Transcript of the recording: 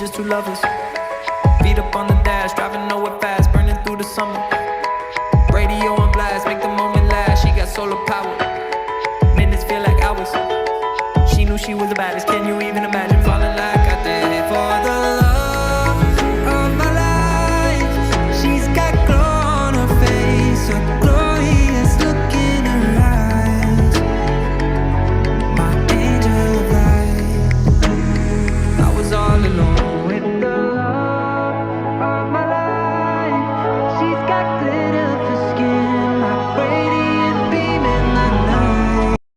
just two lovers. Feet up on the dash, driving nowhere fast, burning through the summer. Radio on blast, make the moment last. She got solar power. Minutes feel like hours. She knew she was the baddest. Can you even imagine?